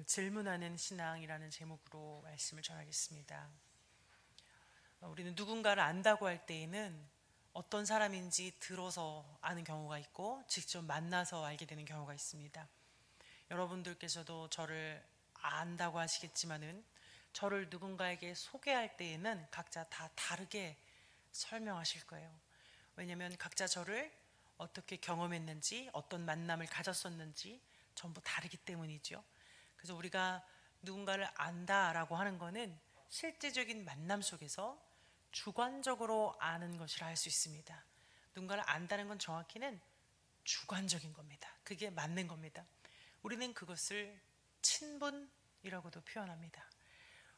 질문하는 신앙이라는 제목으로 말씀을 전하겠습니다. 우리는 누군가를 안다고 할 때에는 어떤 사람인지 들어서 아는 경우가 있고 직접 만나서 알게 되는 경우가 있습니다. 여러분들께서도 저를 안다고 하시겠지만은 저를 누군가에게 소개할 때에는 각자 다 다르게 설명하실 거예요. 왜냐하면 각자 저를 어떻게 경험했는지, 어떤 만남을 가졌었는지 전부 다르기 때문이죠. 그래서 우리가 누군가를 안다라고 하는 것은 실제적인 만남 속에서 주관적으로 아는 것이라 할 수 있습니다. 누군가를 안다는 건 정확히는 주관적인 겁니다. 그게 맞는 겁니다. 우리는 그것을 친분이라고도 표현합니다.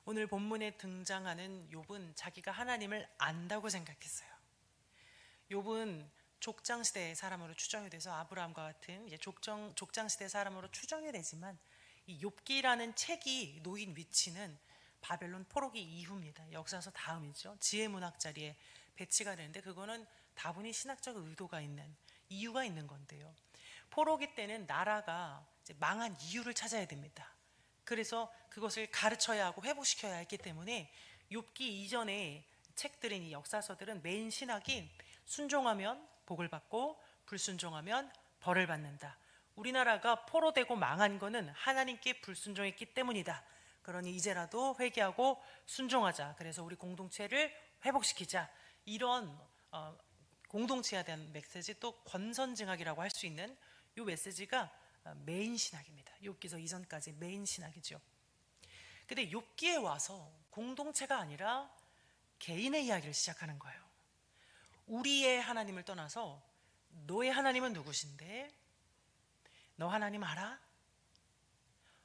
오늘 본문에 등장하는 욥은 자기가 하나님을 안다고 생각했어요. 욥은 족장시대의 사람으로 추정이 돼서 아브라함과 같은 이제 족장시대 사람으로 추정이 되지만 이 욥기라는 책이 놓인 위치는 바벨론 포로기 이후입니다. 역사서 다음이죠. 지혜문학 자리에 배치가 되는데 그거는 다분히 신학적 의도가 있는 이유가 있는 건데요. 포로기 때는 나라가 이제 망한 이유를 찾아야 됩니다. 그래서 그것을 가르쳐야 하고 회복시켜야 했기 때문에 욥기 이전의 책들인 이 역사서들은 메인 신학이 순종하면 복을 받고 불순종하면 벌을 받는다. 우리나라가 포로되고 망한 거는 하나님께 불순종했기 때문이다. 그러니 이제라도 회개하고 순종하자. 그래서 우리 공동체를 회복시키자. 이런 공동체에 대한 메시지, 또 권선징악이라고 할 수 있는 이 메시지가 메인 신학입니다. 욥기서 이전까지 메인 신학이죠. 근데 욥기에 와서 공동체가 아니라 개인의 이야기를 시작하는 거예요. 우리의 하나님을 떠나서 너의 하나님은 누구신데? 너 하나님 알아?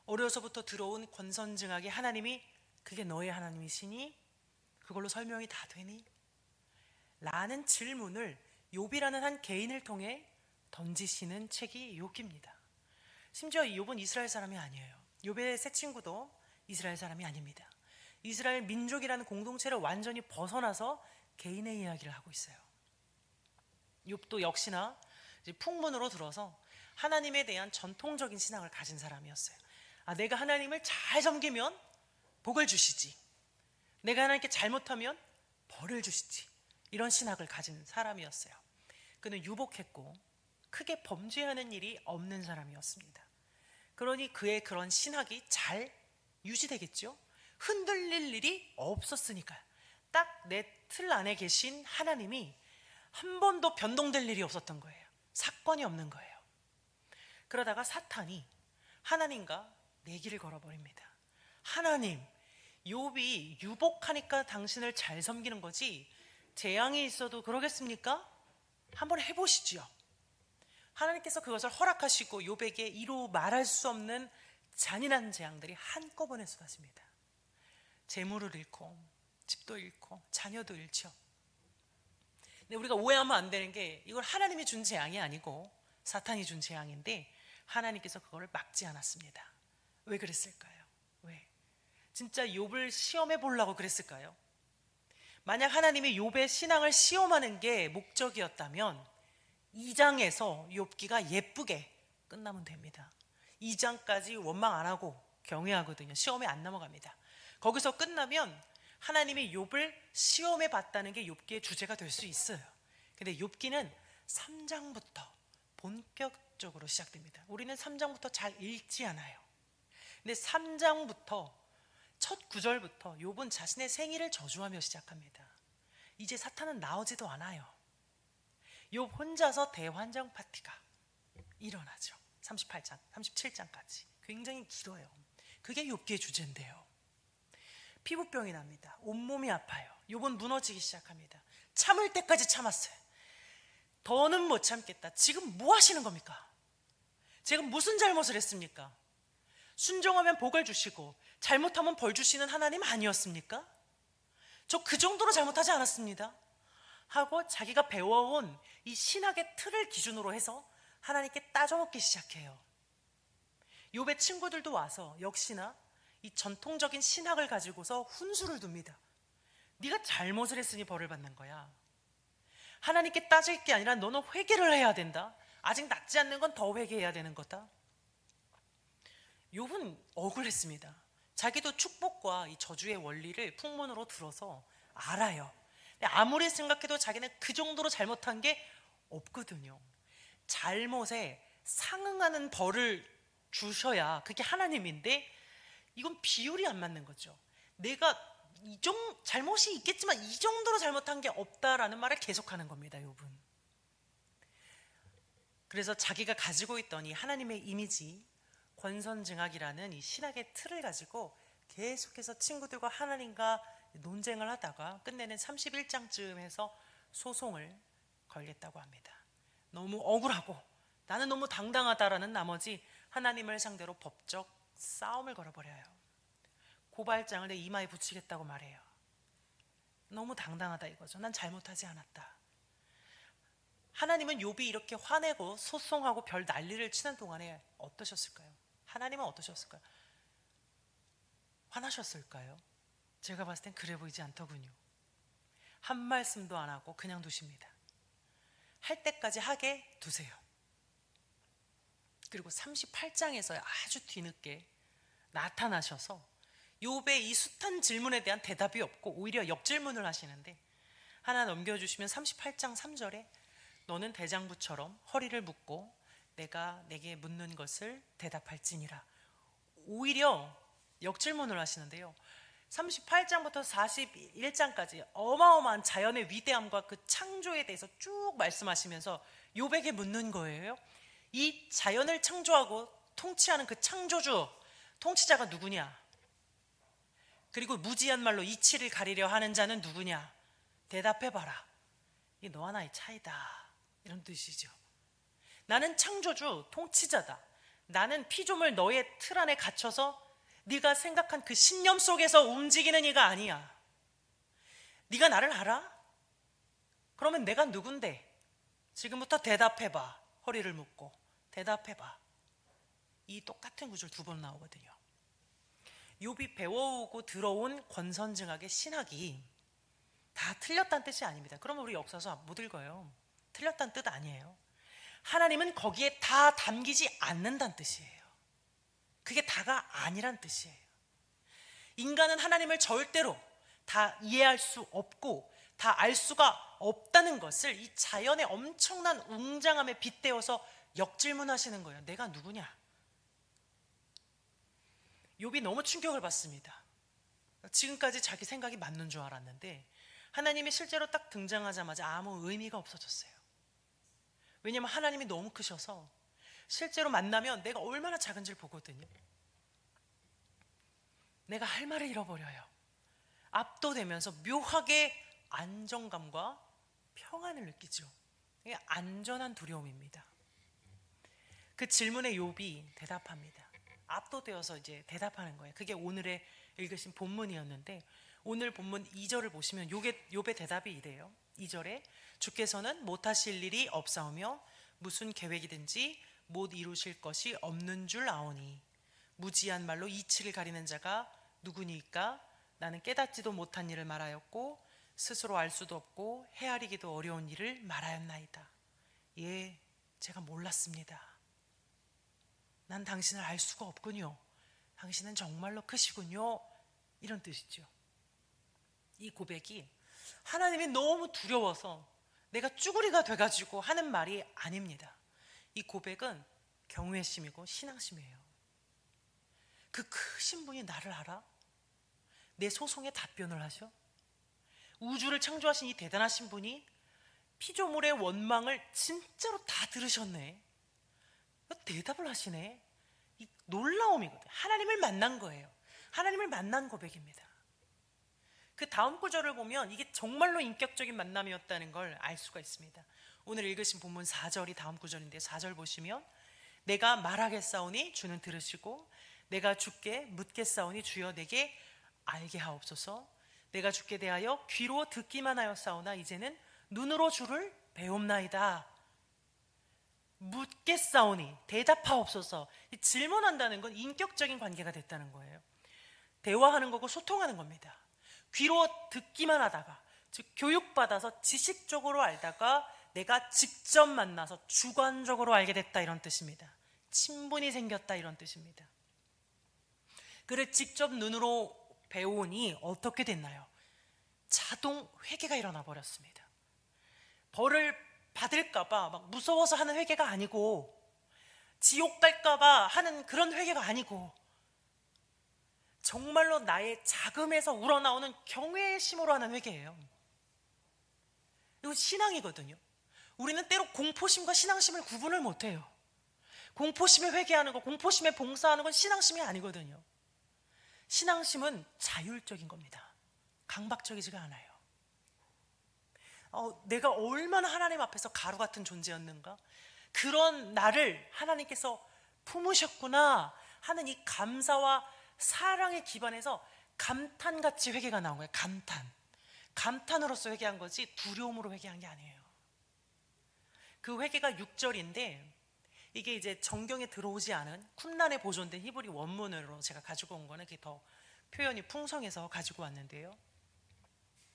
어려서부터 들어온 권선징악의 하나님이 그게 너의 하나님이시니? 그걸로 설명이 다 되니? 라는 질문을 욥이라는 한 개인을 통해 던지시는 책이 욥기입니다. 심지어 이 욥은 이스라엘 사람이 아니에요. 욥의 새 친구도 이스라엘 사람이 아닙니다. 이스라엘 민족이라는 공동체를 완전히 벗어나서 개인의 이야기를 하고 있어요. 욥도 역시나 이제 풍문으로 들어서 하나님에 대한 전통적인 신앙을 가진 사람이었어요. 내가 하나님을 잘 섬기면 복을 주시지, 내가 하나님께 잘못하면 벌을 주시지, 이런 신학을 가진 사람이었어요. 그는 유복했고 크게 범죄하는 일이 없는 사람이었습니다. 그러니 그의 그런 신학이 잘 유지되겠죠. 흔들릴 일이 없었으니까요. 딱 내 틀 안에 계신 하나님이 한 번도 변동될 일이 없었던 거예요. 사건이 없는 거예요. 그러다가 사탄이 하나님과 내기를 걸어버립니다. 하나님, 욥이 유복하니까 당신을 잘 섬기는 거지 재앙이 있어도 그러겠습니까? 한번 해보시죠. 하나님께서 그것을 허락하시고 욥에게 이루 말할 수 없는 잔인한 재앙들이 한꺼번에 쏟아집니다. 재물을 잃고 집도 잃고 자녀도 잃죠. 근데 우리가 오해하면 안 되는 게 이걸 하나님이 준 재앙이 아니고 사탄이 준 재앙인데 하나님께서 그거를 막지 않았습니다. 왜 그랬을까요? 왜? 진짜 욥을 시험해 보려고 그랬을까요? 만약 하나님이 욥의 신앙을 시험하는 게 목적이었다면 2장에서 욥기가 예쁘게 끝나면 됩니다. 2장까지 원망 안 하고 경외하거든요. 시험에 안 넘어갑니다. 거기서 끝나면 하나님이 욥을 시험해 봤다는 게 욥기의 주제가 될 수 있어요. 근데 욥기는 3장부터 본격적으로 시작됩니다. 우리는 3장부터 잘 읽지 않아요. 근데 3장부터 첫 구절부터 욥은 자신의 생일을 저주하며 시작합니다. 이제 사탄은 나오지도 않아요. 욥 혼자서 대환장 파티가 일어나죠. 38장, 37장까지 굉장히 길어요. 그게 욥기의 주제인데요. 피부병이 납니다. 온몸이 아파요. 욥은 무너지기 시작합니다. 참을 때까지 참았어요. 더는 못 참겠다. 지금 뭐 하시는 겁니까? 제가 무슨 잘못을 했습니까? 순종하면 복을 주시고 잘못하면 벌 주시는 하나님 아니었습니까? 저 그 정도로 잘못하지 않았습니다 하고 자기가 배워온 이 신학의 틀을 기준으로 해서 하나님께 따져먹기 시작해요. 욥의 친구들도 와서 역시나 이 전통적인 신학을 가지고서 훈수를 둡니다. 네가 잘못을 했으니 벌을 받는 거야. 하나님께 따질 게 아니라 너는 회개를 해야 된다. 아직 낫지 않는 건 더 회개해야 되는 거다. 욥은 억울했습니다. 자기도 축복과 이 저주의 원리를 풍문으로 들어서 알아요. 근데 아무리 생각해도 자기는 그 정도로 잘못한 게 없거든요. 잘못에 상응하는 벌을 주셔야 그게 하나님인데 이건 비율이 안 맞는 거죠. 내가 잘못이 있겠지만 이 정도로 잘못한 게 없다라는 말을 계속하는 겁니다. 욥은. 그래서 자기가 가지고 있던 이 하나님의 이미지, 권선징악이라는 이 신학의 틀을 가지고 계속해서 친구들과 하나님과 논쟁을 하다가 끝내는 31장쯤 해서 소송을 걸겠다고 합니다. 너무 억울하고 나는 너무 당당하다라는 나머지 하나님을 상대로 법적 싸움을 걸어버려요. 고발장을 내 이마에 붙이겠다고 말해요. 너무 당당하다 이거죠. 난 잘못하지 않았다. 하나님은 욥이 이렇게 화내고 소송하고 별 난리를 치는 동안에 어떠셨을까요? 하나님은 어떠셨을까요? 화나셨을까요? 제가 봤을 땐 그래 보이지 않더군요. 한 말씀도 안 하고 그냥 두십니다. 할 때까지 하게 두세요. 그리고 38장에서 아주 뒤늦게 나타나셔서 욥의 이 숱한 질문에 대한 대답이 없고 오히려 역질문을 하시는데 하나 넘겨주시면 38장 3절에 너는 대장부처럼 허리를 묶고 내가 내게 묻는 것을 대답할지니라. 오히려 역질문을 하시는데요. 38장부터 41장까지 어마어마한 자연의 위대함과 그 창조에 대해서 쭉 말씀하시면서 욥에게 묻는 거예요. 이 자연을 창조하고 통치하는 그 창조주, 통치자가 누구냐? 그리고 무지한 말로 이치를 가리려 하는 자는 누구냐? 대답해봐라. 이 너와 나의 차이다. 이런 뜻이죠. 나는 창조주, 통치자다. 나는 피조물 너의 틀 안에 갇혀서 네가 생각한 그 신념 속에서 움직이는 이가 아니야. 네가 나를 알아? 그러면 내가 누군데? 지금부터 대답해봐. 허리를 묶고 대답해봐. 이 똑같은 구절 두 번 나오거든요. 욥이 배워오고 들어온 권선징악의 신학이 다 틀렸다는 뜻이 아닙니다. 그러면 우리 역사서 못 읽어요. 틀렸다는 뜻 아니에요. 하나님은 거기에 다 담기지 않는다는 뜻이에요. 그게 다가 아니란 뜻이에요. 인간은 하나님을 절대로 다 이해할 수 없고 다 알 수가 없다는 것을 이 자연의 엄청난 웅장함에 빗대어서 역질문하시는 거예요. 내가 누구냐? 욥이 너무 충격을 받습니다. 지금까지 자기 생각이 맞는 줄 알았는데 하나님이 실제로 딱 등장하자마자 아무 의미가 없어졌어요. 왜냐하면 하나님이 너무 크셔서 실제로 만나면 내가 얼마나 작은지를 보거든요. 내가 할 말을 잃어버려요. 압도되면서 묘하게 안정감과 평안을 느끼죠. 이게 안전한 두려움입니다. 그 질문에 욥이 대답합니다. 압도되어서 이제 대답하는 거예요. 그게 오늘의 읽으신 본문이었는데 오늘 본문 2절을 보시면 욥의 대답이 이래요. 2절에 주께서는 못하실 일이 없사오며 무슨 계획이든지 못 이루실 것이 없는 줄 아오니 무지한 말로 이치를 가리는 자가 누구니까? 나는 깨닫지도 못한 일을 말하였고 스스로 알 수도 없고 헤아리기도 어려운 일을 말하였나이다. 예, 제가 몰랐습니다. 난 당신을 알 수가 없군요. 당신은 정말로 크시군요. 이런 뜻이죠. 이 고백이 하나님이 너무 두려워서 내가 쭈구리가 돼가지고 하는 말이 아닙니다. 이 고백은 경외심이고 신앙심이에요. 그 크신 분이 나를 알아? 내 소송에 답변을 하셔? 우주를 창조하신 이 대단하신 분이 피조물의 원망을 진짜로 다 들으셨네. 대답을 하시네. 이 놀라움이거든요. 하나님을 만난 거예요. 하나님을 만난 고백입니다. 그 다음 구절을 보면 이게 정말로 인격적인 만남이었다는 걸 알 수가 있습니다. 오늘 읽으신 본문 4절이 다음 구절인데 4절 보시면 내가 말하겠사오니 주는 들으시고 내가 주께 묻겠사오니 주여 내게 알게 하옵소서. 내가 주께 대하여 귀로 듣기만 하였사오나 이제는 눈으로 주를 배움나이다. 묻겠사오니 대답하옵소서. 질문한다는 건 인격적인 관계가 됐다는 거예요. 대화하는 거고 소통하는 겁니다. 귀로 듣기만 하다가 즉 교육받아서 지식적으로 알다가 내가 직접 만나서 주관적으로 알게 됐다 이런 뜻입니다. 친분이 생겼다 이런 뜻입니다. 그를 직접 눈으로 배우니 어떻게 됐나요? 자동 회개가 일어나 버렸습니다. 벌을 받을까봐 막 무서워서 하는 회개가 아니고, 지옥 갈까봐 하는 그런 회개가 아니고, 정말로 나의 자금에서 우러나오는 경외심으로 하는 회개예요. 이거 신앙이거든요. 우리는 때로 공포심과 신앙심을 구분을 못해요. 공포심에 회개하는 거, 공포심에 봉사하는 건 신앙심이 아니거든요. 신앙심은 자율적인 겁니다. 강박적이지가 않아요. 내가 얼마나 하나님 앞에서 가루 같은 존재였는가, 그런 나를 하나님께서 품으셨구나 하는 이 감사와 사랑에 기반해서 감탄같이 회개가 나온 거예요. 감탄으로서 회개한 거지 두려움으로 회개한 게 아니에요. 그 회개가 6절인데 이게 이제 정경에 들어오지 않은 쿰란에 보존된 히브리 원문으로 제가 가지고 온 거는, 그게 더 표현이 풍성해서 가지고 왔는데요.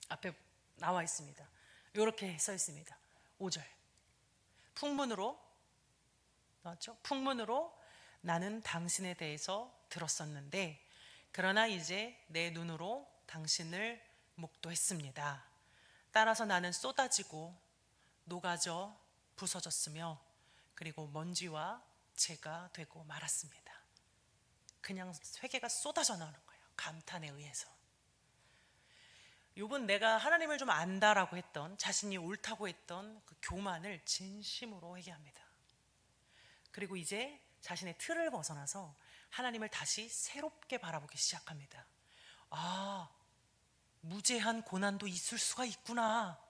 앞에 나와 있습니다. 이렇게 써 있습니다. 5절. 풍문으로 나왔죠? 풍문으로 나는 당신에 대해서 들었었는데 그러나 이제 내 눈으로 당신을 목도했습니다. 따라서 나는 쏟아지고 녹아져 부서졌으며 그리고 먼지와 재가 되고 말았습니다. 그냥 회개가 쏟아져 나오는 거예요. 감탄에 의해서. 욥은 내가 하나님을 좀 안다라고 했던, 자신이 옳다고 했던 그 교만을 진심으로 회개합니다. 그리고 이제 자신의 틀을 벗어나서 하나님을 다시 새롭게 바라보기 시작합니다. 아, 무제한 고난도 있을 수가 있구나.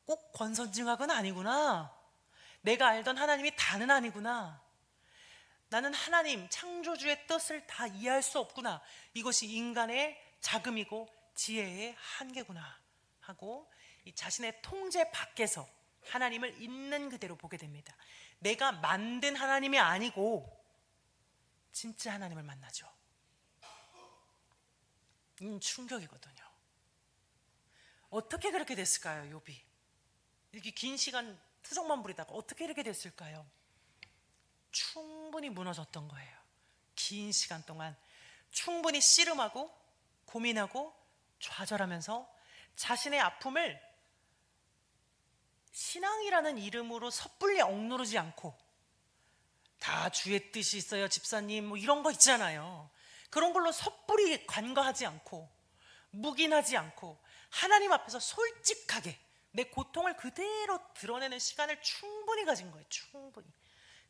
꼭 권선징악은 아니구나. 내가 알던 하나님이 다는 아니구나. 나는 하나님 창조주의 뜻을 다 이해할 수 없구나. 이것이 인간의 자금이고 지혜의 한계구나 하고 이 자신의 통제 밖에서 하나님을 있는 그대로 보게 됩니다. 내가 만든 하나님이 아니고 진짜 하나님을 만나죠. 충격이거든요. 어떻게 그렇게 됐을까요? 욥이 이렇게 긴 시간 투정만 부리다가 어떻게 이렇게 됐을까요? 충분히 무너졌던 거예요. 긴 시간 동안 충분히 씨름하고 고민하고 좌절하면서 자신의 아픔을 신앙이라는 이름으로 섣불리 억누르지 않고, 다 주의 뜻이 있어요 집사님 뭐 이런 거 있잖아요. 그런 걸로 섣불리 간과하지 않고 묵인하지 않고 하나님 앞에서 솔직하게 내 고통을 그대로 드러내는 시간을 충분히 가진 거예요. 충분히.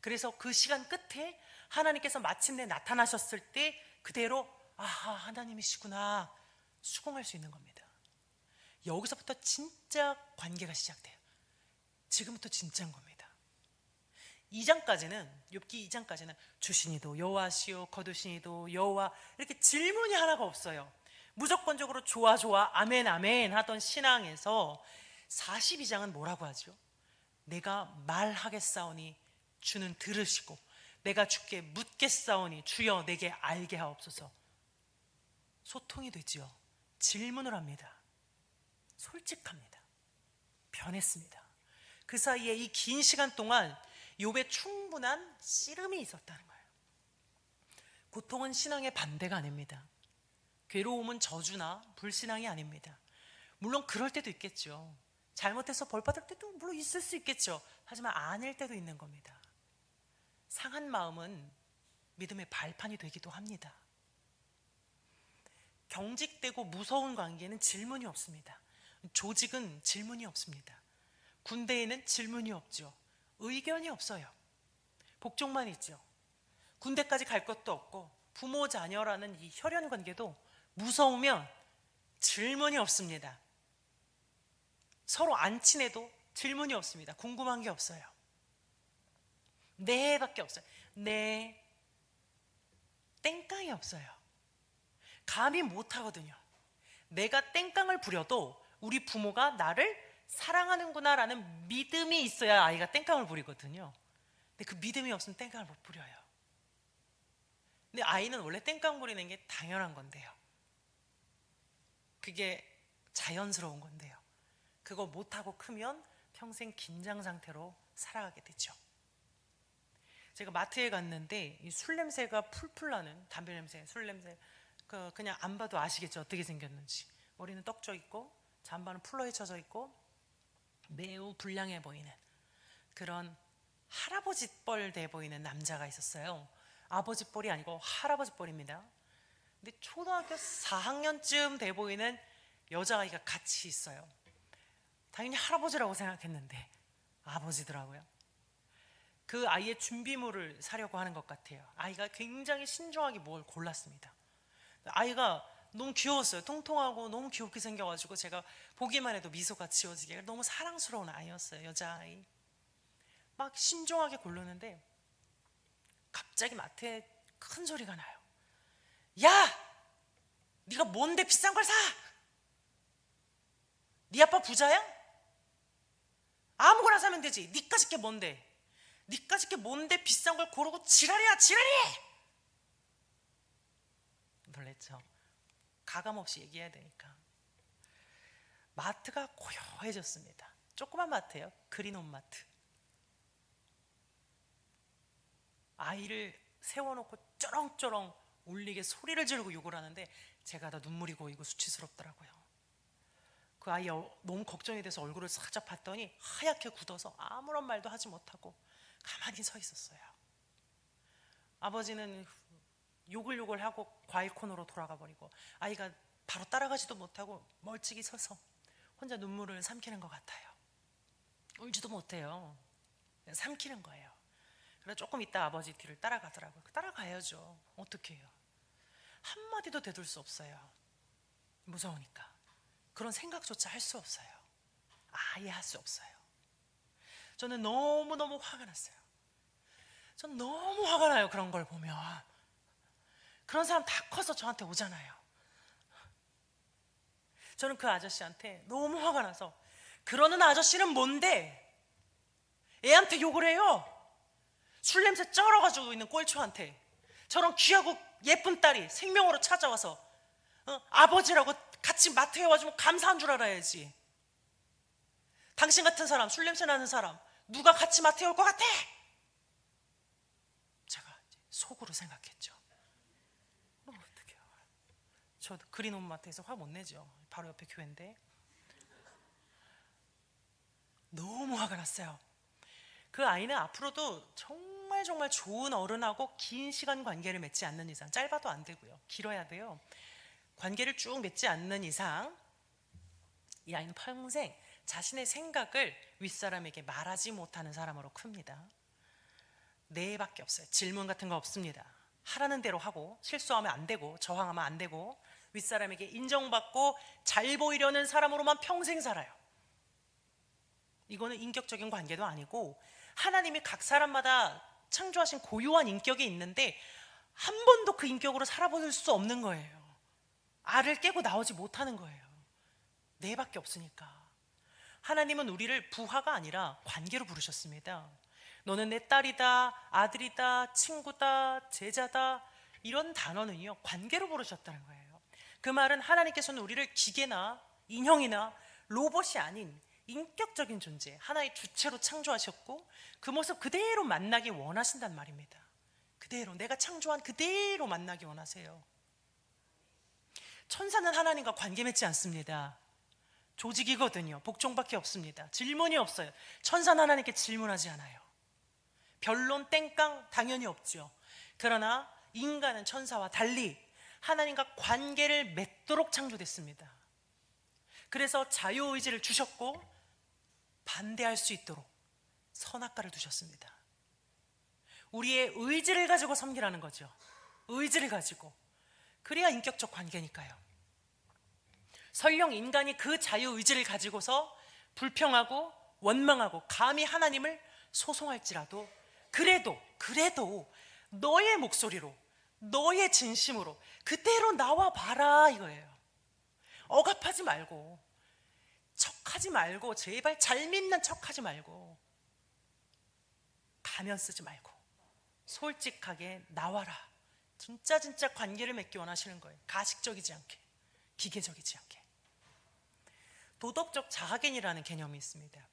그래서 그 시간 끝에 하나님께서 마침내 나타나셨을 때 그대로 아하, 하나님이시구나 수긍할 수 있는 겁니다. 여기서부터 진짜 관계가 시작돼요. 지금부터 진짜인 겁니다. 2장까지는, 욥기 2장까지는 주시니도 여호와시오 거두시니도 여호와, 이렇게 질문이 하나가 없어요. 무조건적으로 좋아 좋아 아멘 아멘 하던 신앙에서 42장은 뭐라고 하죠? 내가 말하겠사오니 주는 들으시고 내가 주께 묻겠사오니 주여 내게 알게 하옵소서. 소통이 되죠. 질문을 합니다. 솔직합니다. 변했습니다. 그 사이에 이 긴 시간 동안 욥에 충분한 씨름이 있었다는 거예요. 고통은 신앙의 반대가 아닙니다. 괴로움은 저주나 불신앙이 아닙니다. 물론 그럴 때도 있겠죠. 잘못해서 벌 받을 때도 물론 있을 수 있겠죠. 하지만 아닐 때도 있는 겁니다. 상한 마음은 믿음의 발판이 되기도 합니다. 경직되고 무서운 관계는 질문이 없습니다. 조직은 질문이 없습니다. 군대에는 질문이 없죠. 의견이 없어요. 복종만 있죠. 군대까지 갈 것도 없고 부모 자녀라는 이 혈연 관계도 무서우면 질문이 없습니다. 서로 안 친해도 질문이 없습니다. 궁금한 게 없어요. 네밖에 없어요. 네. 땡깡이 없어요. 감히 못하거든요. 내가 땡깡을 부려도 우리 부모가 나를 사랑하는구나라는 믿음이 있어야 아이가 땡깡을 부리거든요. 근데 그 믿음이 없으면 땡깡을 못 부려요. 근데 아이는 원래 땡깡 부리는 게 당연한 건데요. 그게 자연스러운 건데요. 그거 못하고 크면 평생 긴장 상태로 살아가게 되죠. 제가 마트에 갔는데 이 술 냄새가 풀풀 나는 담배 냄새, 술 냄새. 그냥 안 봐도 아시겠죠? 어떻게 생겼는지. 머리는 떡져 있고 잠바는 풀러 헤쳐져 있고 매우 불량해 보이는 그런 할아버지 뻘 돼 보이는 남자가 있었어요. 아버지 뻘이 아니고 할아버지 뻘입니다. 근데 초등학교 4학년쯤 돼 보이는 여자아이가 같이 있어요. 당연히 할아버지라고 생각했는데 아버지더라고요. 그 아이의 준비물을 사려고 하는 것 같아요. 아이가 굉장히 신중하게 뭘 골랐습니다. 아이가 너무 귀여웠어요. 통통하고 너무 귀엽게 생겨가지고 제가 보기만 해도 미소가 지어지게 너무 사랑스러운 아이였어요. 여자아이. 막 신중하게 고르는데 갑자기 마트에 큰 소리가 나요. 야! 네가 뭔데 비싼 걸 사? 네 아빠 부자야? 아무거나 사면 되지. 니까짓 게 뭔데? 니까짓 게 뭔데 비싼 걸 고르고 지랄이야 지랄이! 놀랬죠. 가감없이 얘기해야 되니까. 마트가 고요해졌습니다. 조그만 마트예요. 그린홈 마트. 아이를 세워놓고 쩌렁쩌렁 울리게 소리를 지르고 욕을 하는데 제가 다 눈물이 고이고 수치스럽더라고요. 그 아이 너무 걱정이 돼서 얼굴을 살짝 봤더니 하얗게 굳어서 아무런 말도 하지 못하고 가만히 서 있었어요. 아버지는 욕을 하고 과일 코너로 돌아가 버리고 아이가 바로 따라가지도 못하고 멀찍이 서서 혼자 눈물을 삼키는 것 같아요. 울지도 못해요. 그냥 삼키는 거예요. 그래서 조금 있다 아버지 뒤를 따라가더라고요. 따라가야죠. 어떻게 해요? 한마디도 되돌 수 없어요. 무서우니까. 그런 생각조차 할 수 없어요. 아예 할 수 없어요. 저는 너무너무 화가 났어요. 전 너무 화가 나요. 그런 걸 보면. 그런 사람 다 커서 저한테 오잖아요. 저는 그 아저씨한테 너무 화가 나서 그러는 아저씨는 뭔데 애한테 욕을 해요? 술 냄새 쩔어가지고 있는 꼴초한테 저런 귀하고 예쁜 딸이 생명으로 찾아와서 아버지라고 같이 마트에 와주면 감사한 줄 알아야지. 당신 같은 사람, 술 냄새 나는 사람 누가 같이 마트에 올 것 같아? 제가 속으로 생각했죠. 어떡해요. 저도 그린홈 마트에서 화 못 내죠. 바로 옆에 교회인데. 너무 화가 났어요. 그 아이는 앞으로도 정말 좋은 어른하고 긴 시간 관계를 맺지 않는 이상, 짧아도 안 되고요, 길어야 돼요. 관계를 쭉 맺지 않는 이상 이 아이는 평생 자신의 생각을 윗사람에게 말하지 못하는 사람으로 큽니다. 네밖에 없어요. 질문 같은 거 없습니다. 하라는 대로 하고 실수하면 안 되고 저항하면 안 되고 윗사람에게 인정받고 잘 보이려는 사람으로만 평생 살아요. 이거는 인격적인 관계도 아니고 하나님이 각 사람마다 창조하신 고유한 인격이 있는데 한 번도 그 인격으로 살아볼 수 없는 거예요. 알을 깨고 나오지 못하는 거예요. 네밖에 없으니까. 하나님은 우리를 부하가 아니라 관계로 부르셨습니다. 너는 내 딸이다, 아들이다, 친구다, 제자다, 이런 단어는요 관계로 부르셨다는 거예요. 그 말은 하나님께서는 우리를 기계나 인형이나 로봇이 아닌 인격적인 존재, 하나의 주체로 창조하셨고 그 모습 그대로 만나기 원하신단 말입니다. 그대로, 내가 창조한 그대로 만나기 원하세요. 천사는 하나님과 관계 맺지 않습니다. 조직이거든요. 복종밖에 없습니다. 질문이 없어요. 천사는 하나님께 질문하지 않아요. 변론 땡깡 당연히 없죠. 그러나 인간은 천사와 달리 하나님과 관계를 맺도록 창조됐습니다. 그래서 자유의지를 주셨고 반대할 수 있도록 선악과를 두셨습니다. 우리의 의지를 가지고 섬기라는 거죠. 의지를 가지고. 그래야 인격적 관계니까요. 설령 인간이 그 자유의지를 가지고서 불평하고 원망하고 감히 하나님을 소송할지라도 그래도 너의 목소리로, 너의 진심으로 그대로 나와 봐라 이거예요. 억압하지 말고, 척하지 말고, 제발 잘 믿는 척하지 말고, 가면 쓰지 말고 솔직하게 나와라. 진짜 관계를 맺기 원하시는 거예요. 가식적이지 않게, 기계적이지 않게. 도덕적 자아견이라는 개념이 있습니다.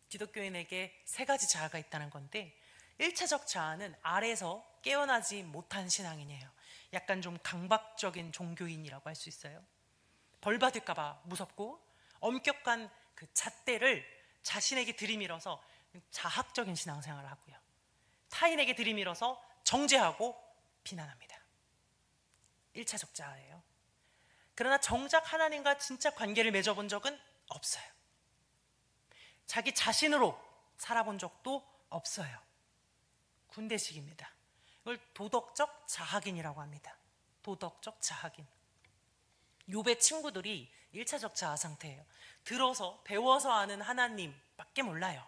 기독교인에게 세 가지 자아가 있다는 건데 1차적 자아는 아래서 깨어나지 못한 신앙인이에요. 약간 좀 강박적인 종교인이라고 할 수 있어요. 벌 받을까 봐 무섭고 엄격한 그 잣대를 자신에게 들이밀어서 자학적인 신앙생활을 하고요. 타인에게 들이밀어서 정죄하고 비난합니다. 1차적 자아예요. 그러나 정작 하나님과 진짜 관계를 맺어본 적은 없어요. 자기 자신으로 살아본 적도 없어요. 군대식입니다. 이걸 도덕적 자학인이라고 합니다. 도덕적 자학인. 욥의 친구들이 1차적 자아 상태예요. 들어서 배워서 아는 하나님밖에 몰라요.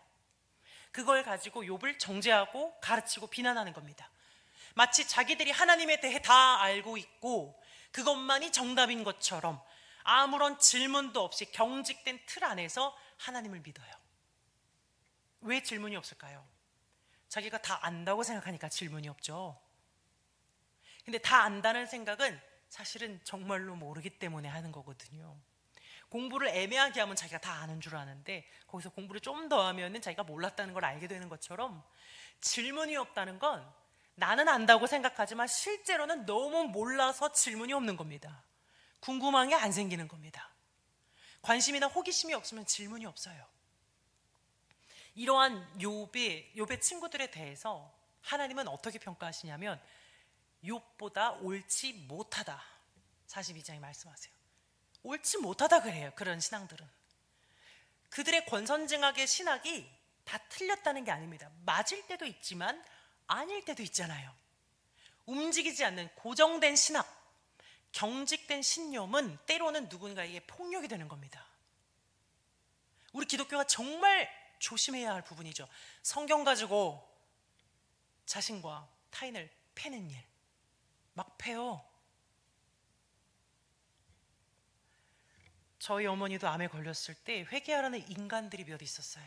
그걸 가지고 욥을 정죄하고 가르치고 비난하는 겁니다. 마치 자기들이 하나님에 대해 다 알고 있고 그것만이 정답인 것처럼 아무런 질문도 없이 경직된 틀 안에서 하나님을 믿어요. 왜 질문이 없을까요? 자기가 다 안다고 생각하니까 질문이 없죠. 근데 다 안다는 생각은 사실은 정말로 모르기 때문에 하는 거거든요. 공부를 애매하게 하면 자기가 다 아는 줄 아는데 거기서 공부를 좀 더 하면 자기가 몰랐다는 걸 알게 되는 것처럼 질문이 없다는 건 나는 안다고 생각하지만 실제로는 너무 몰라서 질문이 없는 겁니다. 궁금한 게 안 생기는 겁니다. 관심이나 호기심이 없으면 질문이 없어요. 이러한 욥의 친구들에 대해서 하나님은 어떻게 평가하시냐면 욥보다 옳지 못하다. 42장에 말씀하세요. 옳지 못하다 그래요. 그런 신앙들은. 그들의 권선징악의 신학이 다 틀렸다는 게 아닙니다. 맞을 때도 있지만 아닐 때도 있잖아요. 움직이지 않는 고정된 신학, 경직된 신념은 때로는 누군가에게 폭력이 되는 겁니다. 우리 기독교가 정말 조심해야 할 부분이죠. 성경 가지고 자신과 타인을 패는 일, 막 패요. 저희 어머니도 암에 걸렸을 때 회개하라는 인간들이 몇 있었어요.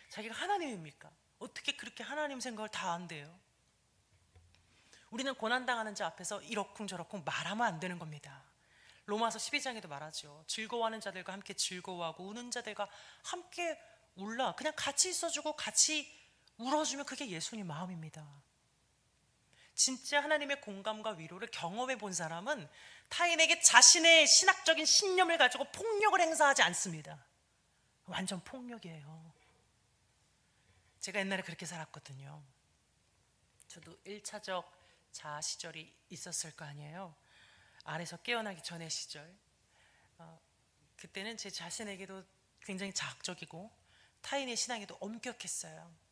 자기가 하나님입니까? 어떻게 그렇게 하나님 생각을 다 안돼요? 우리는 고난당하는 자 앞에서 이러쿵저러쿵 말하면 안 되는 겁니다. 로마서 12장에도 말하죠. 즐거워하는 자들과 함께 즐거워하고 우는 자들과 함께 울라. 그냥 같이 있어주고 같이 울어주면 그게 예수님 마음입니다. 진짜 하나님의 공감과 위로를 경험해 본 사람은 타인에게 자신의 신학적인 신념을 가지고 폭력을 행사하지 않습니다. 완전 폭력이에요. 제가 옛날에 그렇게 살았거든요. 저도 1차적 자아 시절이 있었을 거 아니에요. 아래서 깨어나기 전의 시절. 그때는 제 자신에게도 굉장히 자학적이고 타인의 신앙에도 엄격했어요.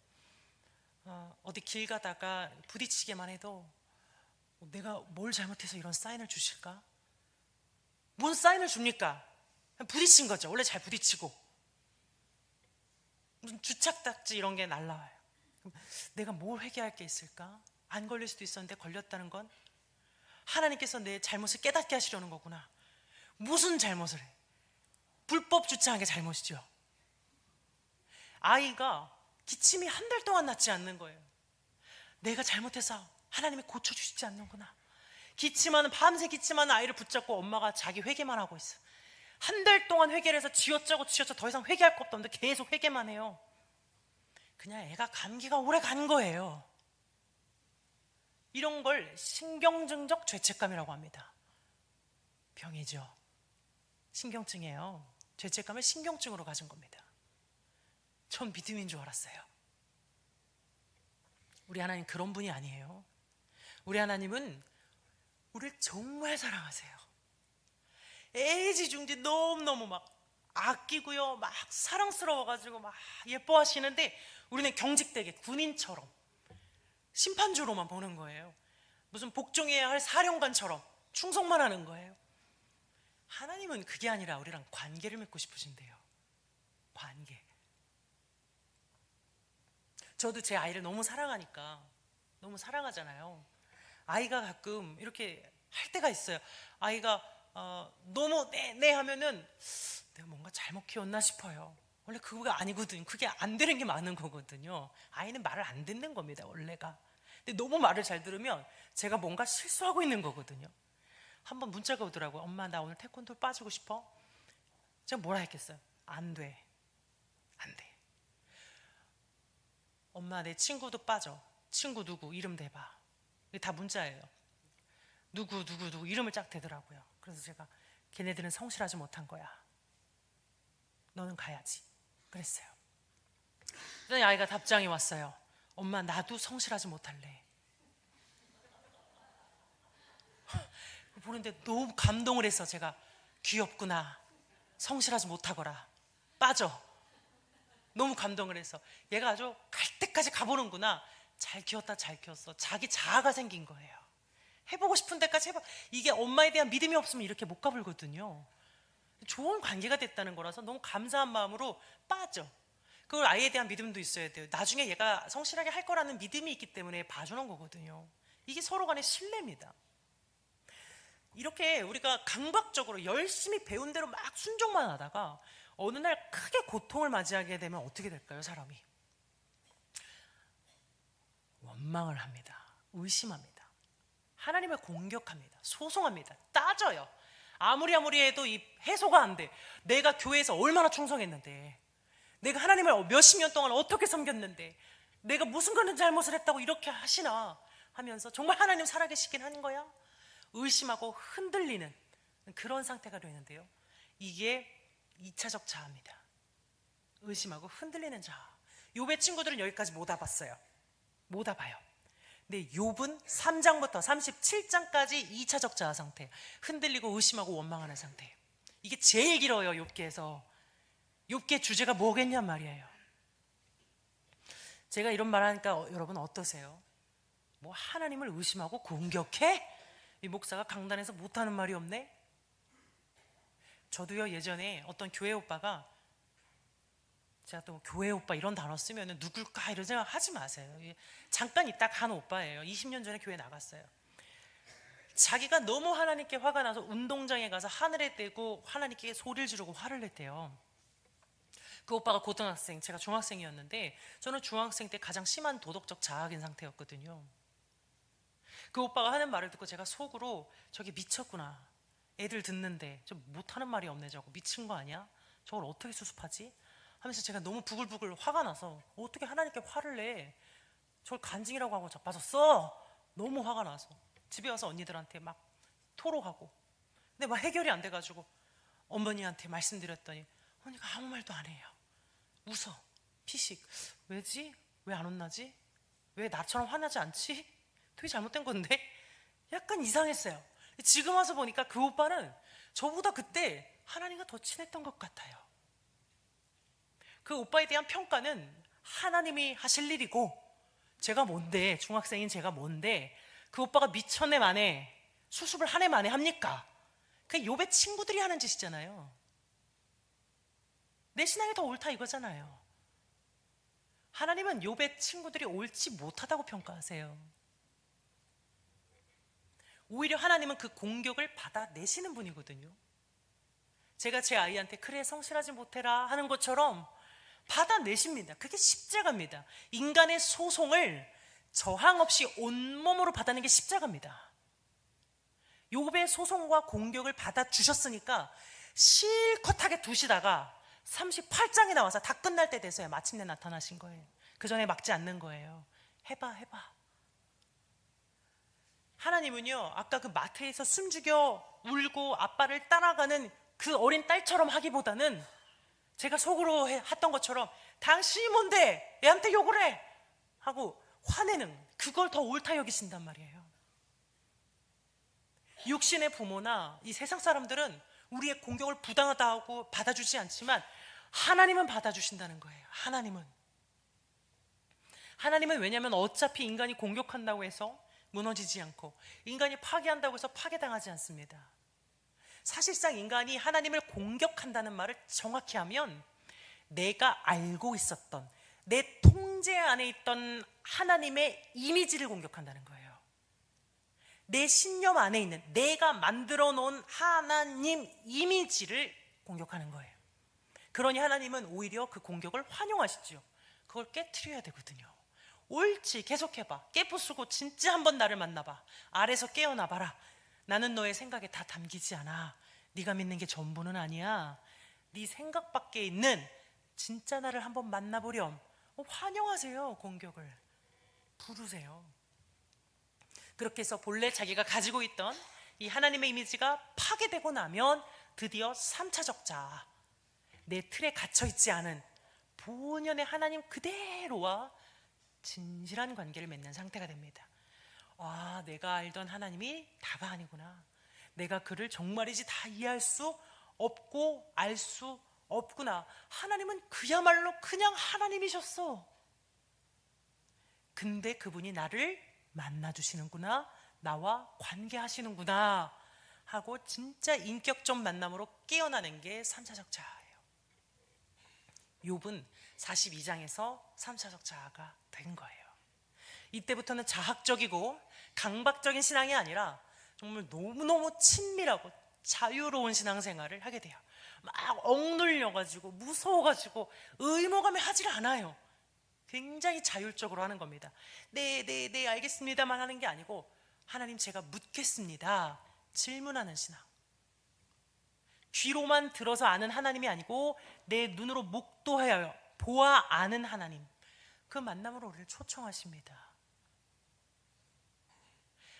어디 길 가다가 부딪히기만 해도 내가 뭘 잘못해서 이런 사인을 주실까? 뭔 사인을 줍니까? 부딪힌 거죠. 원래 잘 부딪히고 무슨 주착딱지 이런 게 날라와요. 내가 뭘 회개할 게 있을까? 안 걸릴 수도 있었는데 걸렸다는 건 하나님께서 내 잘못을 깨닫게 하시려는 거구나. 무슨 잘못을 해? 불법 주차한 게 잘못이죠. 아이가 기침이 한 달 동안 낫지 않는 거예요. 내가 잘못해서 하나님이 고쳐주시지 않는구나. 기침하는 밤새 기침하는 아이를 붙잡고 엄마가 자기 회개만 하고 있어. 한 달 동안 회개를 해서 쥐어짜고 더 이상 회개할 것도 없는데 계속 회개만 해요. 그냥 애가 감기가 오래 간 거예요. 이런 걸 신경증적 죄책감이라고 합니다. 병이죠. 신경증이에요. 죄책감을 신경증으로 가진 겁니다. 전 믿음인 줄 알았어요. 우리 하나님 그런 분이 아니에요. 우리 하나님은 우리를 정말 사랑하세요. 애지중지 너무너무 막 아끼고요, 막 사랑스러워가지고 막 예뻐하시는데 우리는 경직되게 군인처럼 심판주로만 보는 거예요. 무슨 복종해야 할 사령관처럼 충성만 하는 거예요. 하나님은 그게 아니라 우리랑 관계를 맺고 싶으신데요. 관계. 저도 제 아이를 너무 사랑하니까, 너무 사랑하잖아요. 아이가 가끔 이렇게 할 때가 있어요. 아이가 너무 네 하면은 내가 뭔가 잘못 키웠나 싶어요. 원래 그거가 아니거든요. 그게 안 되는 게 많은 거거든요. 아이는 말을 안 듣는 겁니다, 원래가. 근데 너무 말을 잘 들으면 제가 뭔가 실수하고 있는 거거든요. 한번 문자가 오더라고요. 엄마, 나 오늘 태권도 빠지고 싶어. 제가 뭐라 했겠어요? 안 돼. 안 돼. 엄마 내 친구도 빠져. 친구 누구 이름 대봐. 이게 다 문자예요. 누구 이름을 쫙 대더라고요. 그래서 제가 걔네들은 성실하지 못한 거야. 너는 가야지. 그랬어요. 그랬더니 아이가 답장이 왔어요. 엄마 나도 성실하지 못할래. 보는데 너무 감동을 해서 제가 귀엽구나. 성실하지 못하거라. 빠져. 너무 감동을 해서 얘가 아주 갈 때까지 가보는구나. 잘 키웠다 잘 키웠어. 자기 자아가 생긴 거예요. 해보고 싶은 데까지 해봐. 이게 엄마에 대한 믿음이 없으면 이렇게 못 가불거든요. 좋은 관계가 됐다는 거라서 너무 감사한 마음으로 빠져. 그걸 아이에 대한 믿음도 있어야 돼요. 나중에 얘가 성실하게 할 거라는 믿음이 있기 때문에 봐주는 거거든요. 이게 서로 간의 신뢰입니다. 이렇게 우리가 강박적으로 열심히 배운 대로 막 순종만 하다가 어느 날 크게 고통을 맞이하게 되면 어떻게 될까요? 사람이 원망을 합니다. 의심합니다. 하나님을 공격합니다. 소송합니다. 따져요. 아무리 해도 이 해소가 안 돼. 내가 교회에서 얼마나 충성했는데, 내가 하나님을 몇십 년 동안 어떻게 섬겼는데, 내가 무슨 그런 잘못을 했다고 이렇게 하시나 하면서 정말 하나님 살아계시긴 한 거야? 의심하고 흔들리는 그런 상태가 되는데요. 이게 2차적 자아입니다. 의심하고 흔들리는 자아. 욥의 친구들은 여기까지 못 와봤어요. 못 와봐요. 근데 욥은 3장부터 37장까지 2차적 자아 상태. 흔들리고 의심하고 원망하는 상태. 이게 제일 길어요. 욥기에서. 욥기의 주제가 뭐겠냔 말이에요. 제가 이런 말 하니까 여러분 어떠세요? 뭐 하나님을 의심하고 공격해? 이 목사가 강단에서 못하는 말이 없네? 저도요, 예전에 어떤 교회 오빠가, 제가 또 교회 오빠 이런 단어 쓰면 누굴까 이런 생각 하지 마세요. 잠깐 있다 간 오빠예요. 20년 전에 교회 나갔어요. 자기가 너무 하나님께 화가 나서 운동장에 가서 하늘에 떼고 하나님께 소리를 지르고 화를 냈대요. 그 오빠가 고등학생, 제가 중학생이었는데 저는 중학생 때 가장 심한 도덕적 자학인 상태였거든요. 그 오빠가 하는 말을 듣고 제가 속으로 저게 미쳤구나. 애들 듣는데 저 못하는 말이 없네. 저거 미친 거 아니야? 저걸 어떻게 수습하지? 하면서 제가 너무 부글부글 화가 나서 어떻게 하나님께 화를 내? 저걸 간증이라고 하고 자빠졌어. 너무 화가 나서 집에 와서 언니들한테 막 토로하고, 근데 막 해결이 안 돼가지고 어머니한테 말씀드렸더니 어머니가 아무 말도 안 해요. 웃어. 피식. 왜지? 왜 안 혼나지? 왜 나처럼 화나지 않지? 되게 잘못된 건데? 약간 이상했어요. 지금 와서 보니까 그 오빠는 저보다 그때 하나님과 더 친했던 것 같아요. 그 오빠에 대한 평가는 하나님이 하실 일이고, 제가 뭔데, 중학생인 제가 뭔데 그 오빠가 미천에 만에 수습을 한 해 만에 합니까? 그게 욥의 친구들이 하는 짓이잖아요. 내 신앙이 더 옳다 이거잖아요. 하나님은 욥의 친구들이 옳지 못하다고 평가하세요. 오히려 하나님은 그 공격을 받아내시는 분이거든요. 제가 제 아이한테 그래 성실하지 못해라 하는 것처럼 받아내십니다. 그게 십자가입니다. 인간의 소송을 저항 없이 온몸으로 받아내는 게 십자가입니다. 욥의 소송과 공격을 받아주셨으니까 실컷하게 두시다가 38장에 나와서 다 끝날 때 돼서야 마침내 나타나신 거예요. 그 전에 막지 않는 거예요. 해봐. 하나님은요, 아까 그 마트에서 숨죽여 울고 아빠를 따라가는 그 어린 딸처럼 하기보다는 제가 속으로 했던 것처럼 당신이 뭔데 얘한테 욕을 해 하고 화내는, 그걸 더 옳다 여기신단 말이에요. 육신의 부모나 이 세상 사람들은 우리의 공격을 부당하다 하고 받아주지 않지만 하나님은 받아주신다는 거예요. 하나님은 왜냐하면 어차피 인간이 공격한다고 해서 무너지지 않고, 인간이 파괴한다고 해서 파괴당하지 않습니다. 사실상 인간이 하나님을 공격한다는 말을 정확히 하면 내가 알고 있었던, 내 통제 안에 있던 하나님의 이미지를 공격한다는 거예요. 내 신념 안에 있는 내가 만들어 놓은 하나님 이미지를 공격하는 거예요. 그러니 하나님은 오히려 그 공격을 환영하시죠. 그걸 깨트려야 되거든요. 옳지, 계속해봐. 깨부수고 진짜 한번 나를 만나봐. 아래서 깨어나봐라. 나는 너의 생각에 다 담기지 않아. 네가 믿는 게 전부는 아니야. 네 생각 밖에 있는 진짜 나를 한번 만나보렴. 환영하세요. 공격을 부르세요. 그렇게 해서 본래 자기가 가지고 있던 이 하나님의 이미지가 파괴되고 나면 드디어 3차 적자, 내 틀에 갇혀있지 않은 본연의 하나님 그대로와 진실한 관계를 맺는 상태가 됩니다. 아, 내가 알던 하나님이 다가 아니구나. 내가 그를 정말이지 다 이해할 수 없고 알 수 없구나. 하나님은 그야말로 그냥 하나님이셨어. 근데 그분이 나를 만나주시는구나, 나와 관계하시는구나 하고 진짜 인격적 만남으로 깨어나는 게 3차적 자아예요. 욥은 42장에서 3차적 자아가 된 거예요. 이때부터는 자학적이고 강박적인 신앙이 아니라 정말 너무너무 친밀하고 자유로운 신앙생활을 하게 돼요. 막 억눌려가지고 무서워가지고 의무감에 하질 않아요. 굉장히 자율적으로 하는 겁니다. 네, 알겠습니다만 하는 게 아니고, 하나님 제가 묻겠습니다, 질문하는 신앙. 귀로만 들어서 아는 하나님이 아니고 내 눈으로 목도하여 보아 아는 하나님, 그 만남으로 우리를 초청하십니다.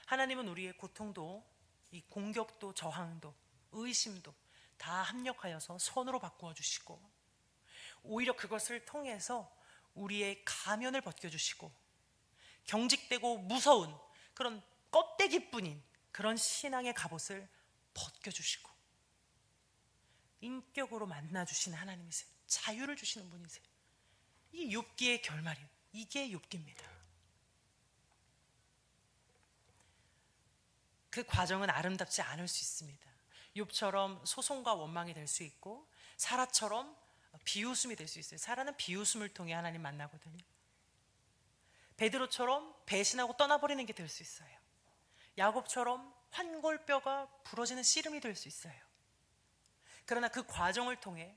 하나님은 우리의 고통도, 이 공격도, 저항도, 의심도 다 합력하여서 선으로 바꾸어 주시고, 오히려 그것을 통해서 우리의 가면을 벗겨주시고, 경직되고 무서운 그런 껍데기뿐인 그런 신앙의 갑옷을 벗겨주시고, 인격으로 만나주시는 하나님이세요. 자유를 주시는 분이세요. 이게 욥기의 결말이에요. 이게 욥기입니다. 그 과정은 아름답지 않을 수 있습니다. 욥처럼 소송과 원망이 될 수 있고, 사라처럼 비웃음이 될 수 있어요. 사라는 비웃음을 통해 하나님 만나거든요. 베드로처럼 배신하고 떠나버리는 게 될 수 있어요. 야곱처럼 환골뼈가 부러지는 씨름이 될 수 있어요. 그러나 그 과정을 통해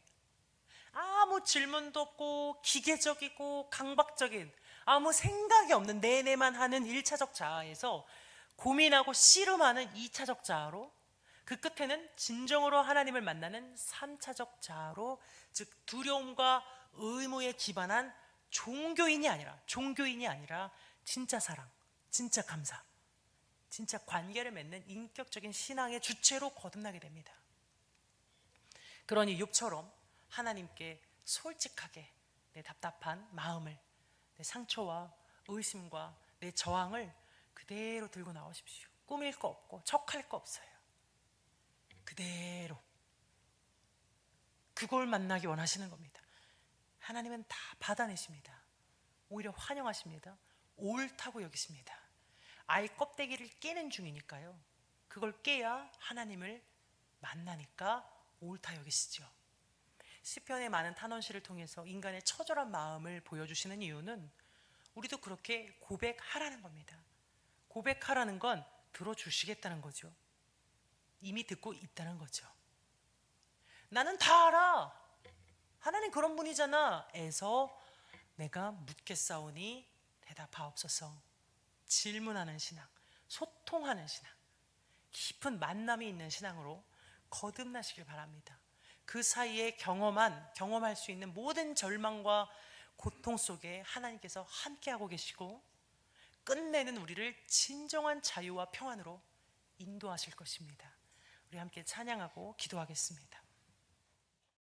아무 질문도 없고 기계적이고 강박적인, 아무 생각이 없는 내내만 하는 1차적 자아에서 고민하고 씨름하는 2차적 자아로, 그 끝에는 진정으로 하나님을 만나는 3차적 자아로, 즉 두려움과 의무에 기반한 종교인이 아니라 진짜 사랑, 진짜 감사, 진짜 관계를 맺는 인격적인 신앙의 주체로 거듭나게 됩니다. 그러니 욥처럼 하나님께 솔직하게 내 답답한 마음을, 내 상처와 의심과 내 저항을 그대로 들고 나오십시오. 꾸밀 거 없고 척할 거 없어요. 그대로 그걸 만나기 원하시는 겁니다. 하나님은 다 받아내십니다. 오히려 환영하십니다. 옳다고 여기십니다. 아이 껍데기를 깨는 중이니까요. 그걸 깨야 하나님을 만나니까 옳다 여기시죠. 시편의 많은 탄원시를 통해서 인간의 처절한 마음을 보여주시는 이유는 우리도 그렇게 고백하라는 겁니다. 고백하라는 건 들어주시겠다는 거죠. 이미 듣고 있다는 거죠. 나는 다 알아, 하나님 그런 분이잖아 에서 내가 묻겠사오니 대답하옵소서. 질문하는 신앙, 소통하는 신앙, 깊은 만남이 있는 신앙으로 거듭나시길 바랍니다. 그 사이에 경험할 수 있는 모든 절망과 고통 속에 하나님께서 함께하고 계시고, 끝내는 우리를 진정한 자유와 평안으로 인도하실 것입니다. 우리 함께 찬양하고 기도하겠습니다.